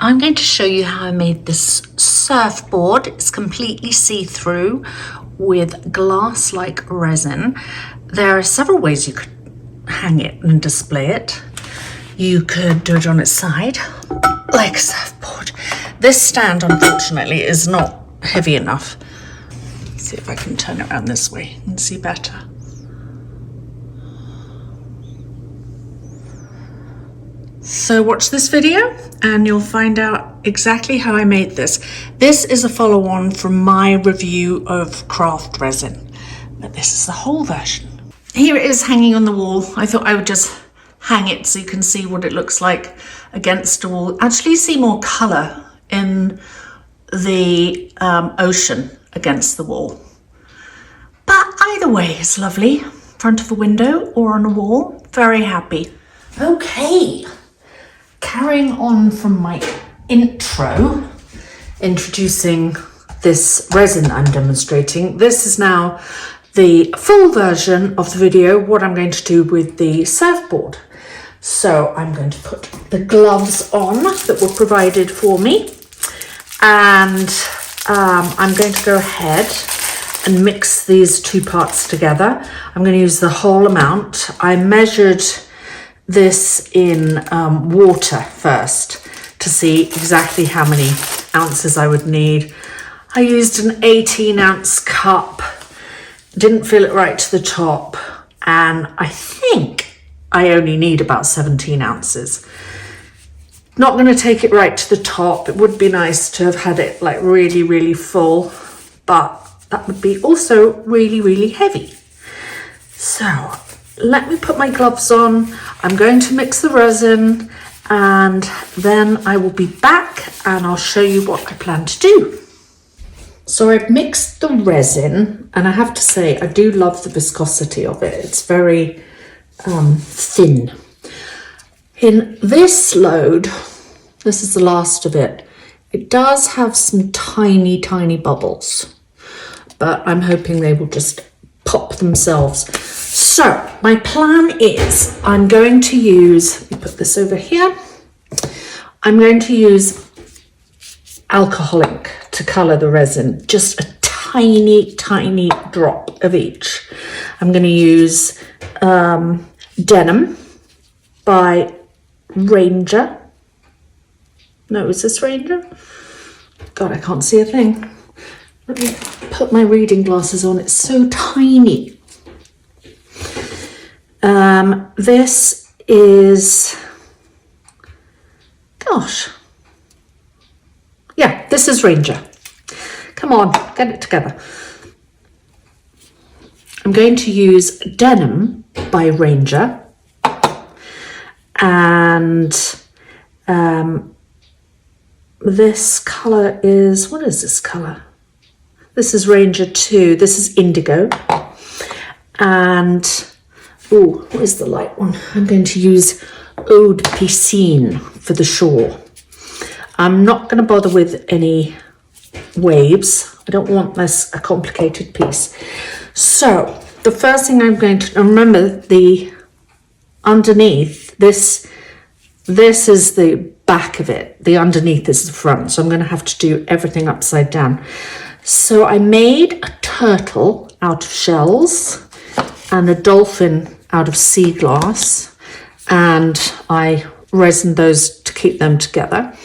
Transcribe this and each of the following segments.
I'm going to show you how I made this surfboard. It's completely see-through with glass-like resin. There are several ways you could hang it and display it. You could do it on its side, like a surfboard. This stand, unfortunately, is not heavy enough. Let's see if I can turn it around this way and see better. So watch this video and you'll find out exactly how I made this. This is a follow-on from my review of Craft Resin, but this is the whole version. Here it is hanging on the wall. I thought I would just hang it so you can see what it looks like against a wall. Actually see more colour in the ocean against the wall. But either way, it's lovely. Front of a window or on a wall. Very happy. Okay. Carrying on from my intro, introducing this resin I'm demonstrating, this is now the full version of the video, what I'm going to do with the surfboard. So I'm going to put the gloves on that were provided for me, and I'm going to go ahead and mix these two parts together. I'm going to use the whole amount. I measured this in water first to see exactly how many ounces I would need. I used an 18-ounce cup, didn't fill it right to the top, and I think I only need about 17 ounces. Not going to take it right to the top. It would be nice to have had it like really, really full, but that would be also really, really heavy. So let me put my gloves on. I'm going to mix the resin and then I will be back and I'll show you what I plan to do. So I've mixed the resin and I have to say I do love the viscosity of it. It's very thin. In this load, this is the last of it, it does have some tiny, tiny bubbles, but I'm hoping they will just pop themselves. So my plan is I'm going to use, let me put this over here, I'm going to use alcohol ink to colour the resin, just a tiny, tiny drop of each. I'm going to use Denim by Ranger. No, is this Ranger? God, I can't see a thing. Let me put my reading glasses on, it's so tiny. This is, gosh, yeah, this is Ranger. Come on, get it together. I'm going to use Denim by Ranger, and this colour is, what is this colour? This is Ranger 2, this is Indigo, and oh, where's the light one? I'm going to use Eau de Piscine for the shore. I'm not going to bother with any waves. I don't want this a complicated piece. So the first thing I'm going to, remember the underneath, this is the back of it. The underneath is the front. So I'm going to have to do everything upside down. So I made a turtle out of shells and a dolphin out of sea glass, and I resined those to keep them together.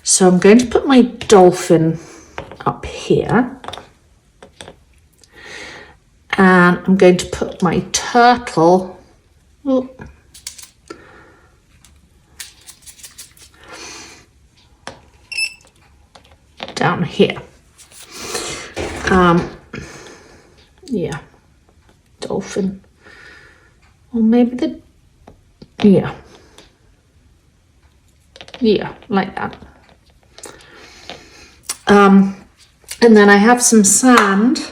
So I'm going to put my dolphin up here, and I'm going to put my turtle down here. Yeah, dolphin, or maybe yeah, like that. And then I have some sand.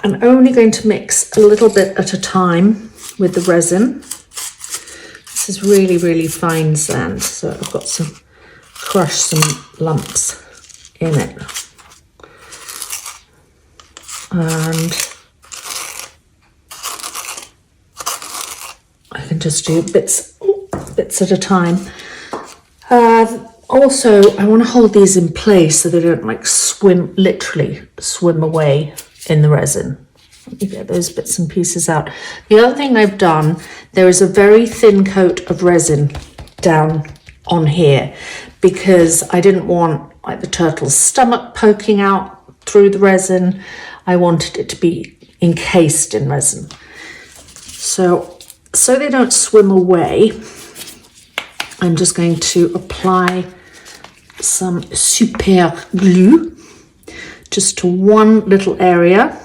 I'm only going to mix a little bit at a time with the resin. This is really, really fine sand, so I've got some, crushed some lumps in it. And I can just do bits at a time. Also, I want to hold these in place so they don't like literally swim away in the resin. Let me get those bits and pieces out. The other thing I've done, there is a very thin coat of resin down on here because I didn't want like the turtle's stomach poking out through the resin. I wanted it to be encased in resin. So they don't swim away, I'm just going to apply some super glue just to one little area.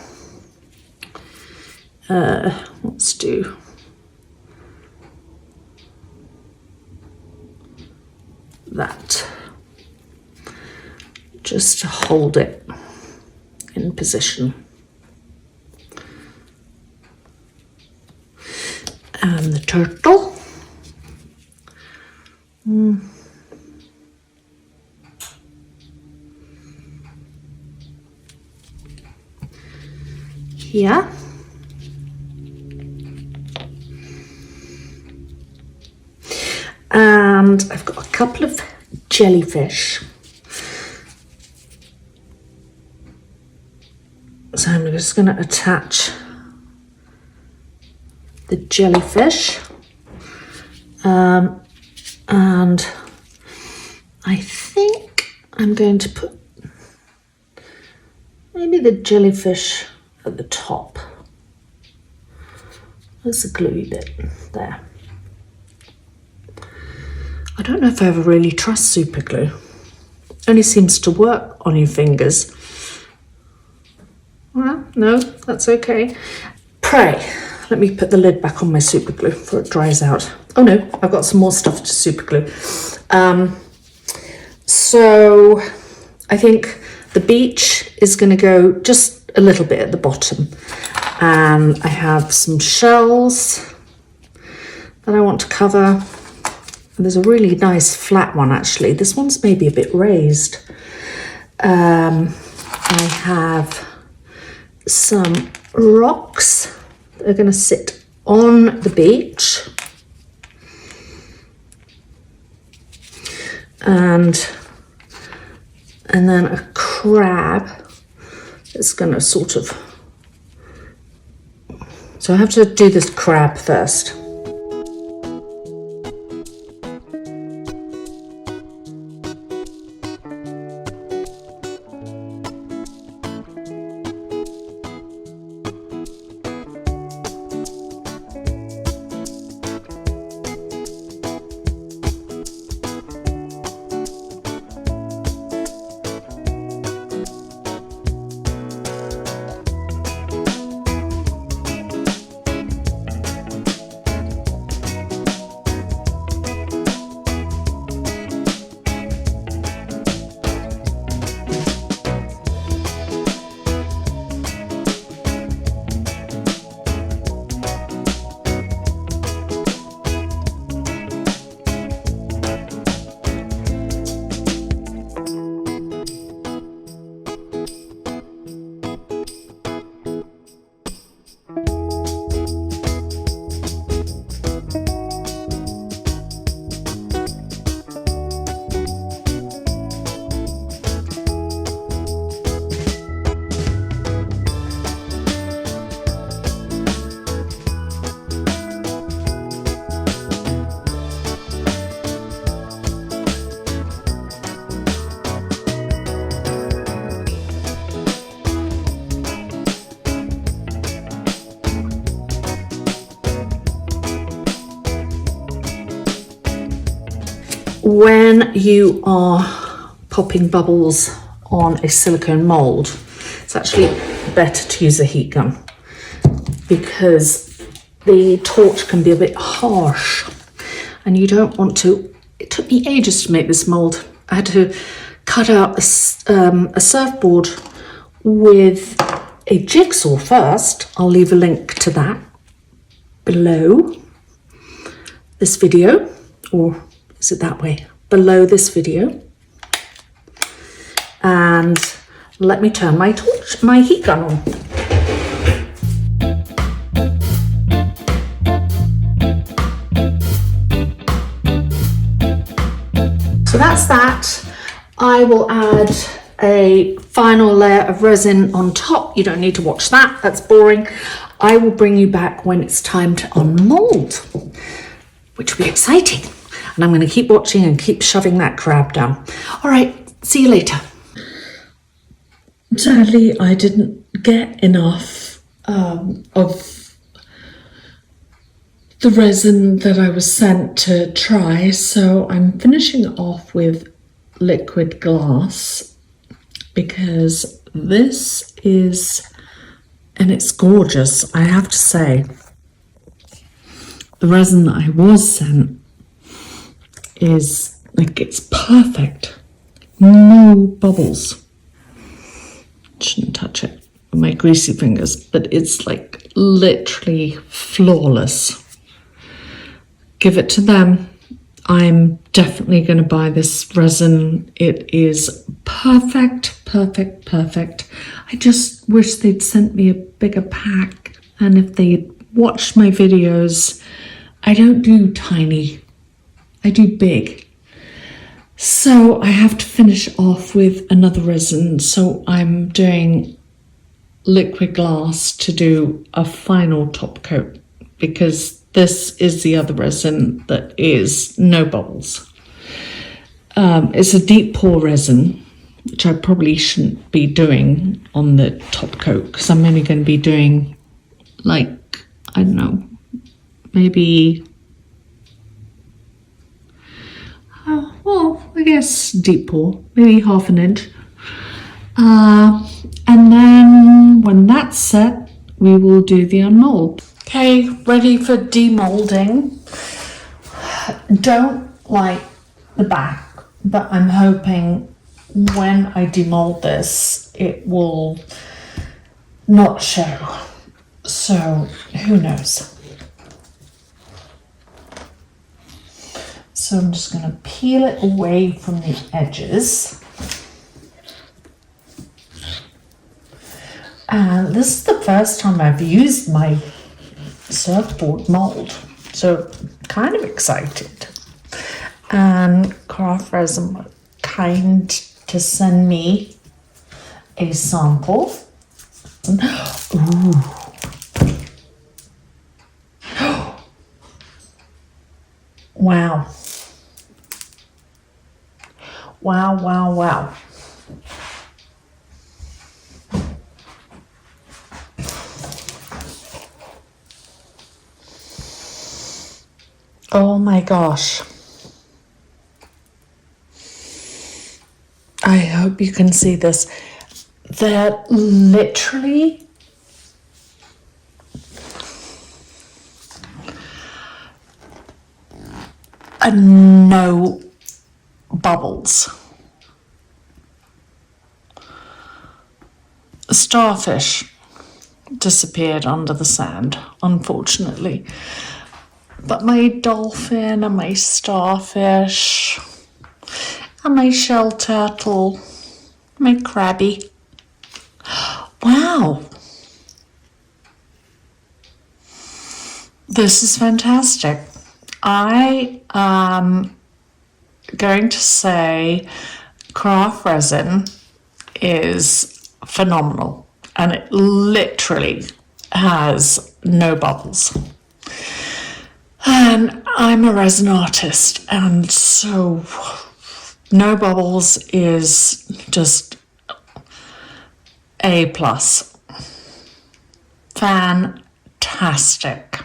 Let's do that, just to hold it in position. And the turtle. Here. And I've got a couple of jellyfish. So I'm just going to attach the jellyfish. And I think I'm going to put maybe the jellyfish at the top. There's a gluey bit there. I don't know if I ever really trust super glue. Only seems to work on your fingers. Well, no, that's okay. Pray. Let me put the lid back on my super glue before it dries out. Oh no, I've got some more stuff to super glue. So I think the beach is going to go just a little bit at the bottom. And I have some shells that I want to cover. And there's a really nice flat one actually. This one's maybe a bit raised. I have some rocks that are going to sit on the beach. And then a crab that's going to sort of... So I have to do this crab first. When you are popping bubbles on a silicone mold, it's actually better to use a heat gun because the torch can be a bit harsh and you don't want to. It took me ages to make this mold. I had to cut out a surfboard with a jigsaw first. I'll leave a link to that below this video, or is it that way? Below this video. And let me turn my heat gun on. So that's that. I will add a final layer of resin on top. You don't need to watch that, that's boring. I will bring you back when it's time to unmold, which will be exciting. And I'm going to keep watching and keep shoving that crab down. All right, see you later. Sadly, I didn't get enough of the resin that I was sent to try, so I'm finishing off with liquid glass because this is, and it's gorgeous, I have to say. The resin that I was sent is like, it's perfect, no bubbles. Shouldn't touch it with my greasy fingers, but it's like literally flawless. Give it to them. I'm definitely going to buy this resin. It is perfect, perfect, perfect. I just wish they'd sent me a bigger pack, and if they'd watched my videos, I don't do tiny, I do big. So I have to finish off with another resin. So I'm doing liquid glass to do a final top coat, because this is the other resin that is no bubbles. It's a deep pour resin, which I probably shouldn't be doing on the top coat, because I'm only going to be doing like, I don't know, maybe, well, I guess deep pour, maybe half an inch. And then when that's set, we will do the unmold. Okay, ready for demolding. Don't like the back, but I'm hoping when I demold this, it will not show. So who knows? So I'm just going to peel it away from the edges. And this is the first time I've used my surfboard mold, so kind of excited. And Craft Resin were kind to send me a sample. Ooh. Wow. Wow, wow, wow. Oh my gosh. I hope you can see this. They're literally no bubbles. A starfish disappeared under the sand, unfortunately. But my dolphin and my starfish and my shell turtle, my crabby. Wow. This is fantastic. I am going to say Craft Resin is phenomenal, and it literally has no bubbles. And I'm a resin artist, and so no bubbles is just A+. Fantastic.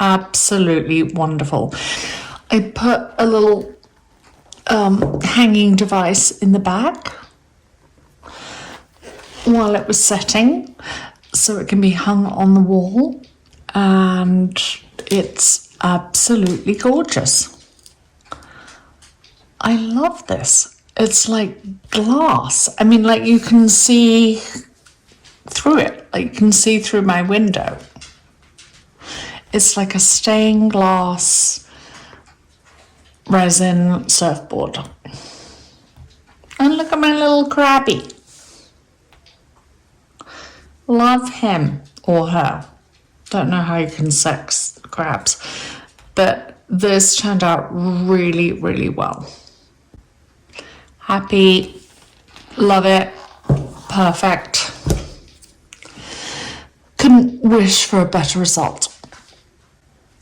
Absolutely wonderful. I put a little hanging device in the back while it was setting, so it can be hung on the wall, and it's absolutely gorgeous. I love this. It's like glass. I mean, like you can see through it, like you can see through my window. It's like a stained glass resin surfboard. And look at my little crabby. Love him or her. Don't know how you can sex crabs, but this turned out really, really well. Happy, love it, perfect. Couldn't wish for a better result.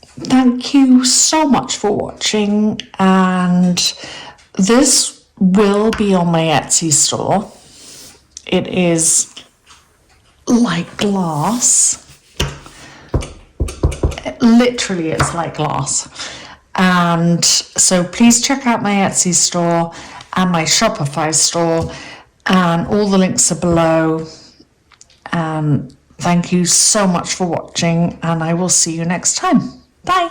Thank you so much for watching, and this will be on my Etsy store. It is like glass. Literally, it's like glass. And so please check out my Etsy store and my Shopify store, and all the links are below. And thank you so much for watching, and I will see you next time. Bye.